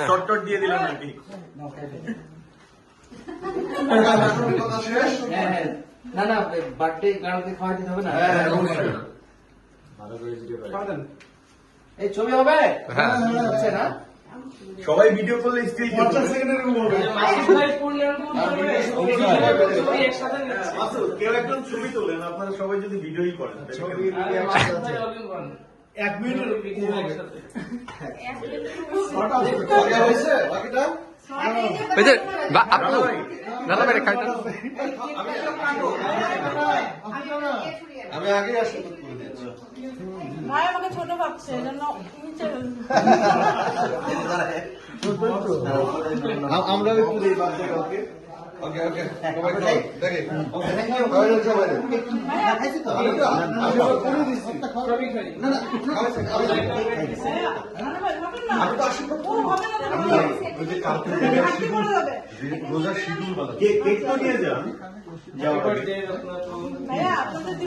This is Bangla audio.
শর্টকাট দিয়ে দিলাম নাকি? না না, বার্থডে গার্লকে খাওয়া দিতে হবে না। এই ছবি হবে হচ্ছে না? সবাই ভিডিও করলে স্টিল 50 সেকেন্ডের হবে। কেউ একজন ছবি তোলেন, আপনারা সবাই যদি ভিডিওই করেন। 1 মিনিটের আমি আগে আসি ভাই আমাকে ছোট ভাবছে এজন্য আমরা একটু এই বাদ দিয়ে ওকে ওকে ওকে সবাই দেখে থ্যাংক ইউ সবাই খাইছি তো আমি করে দিছি না না আমি তো আসলে ওই যে কালকে রোজার শিডিউল বানাই কেক তো নিয়ে যান ভাইয়া আপনাদের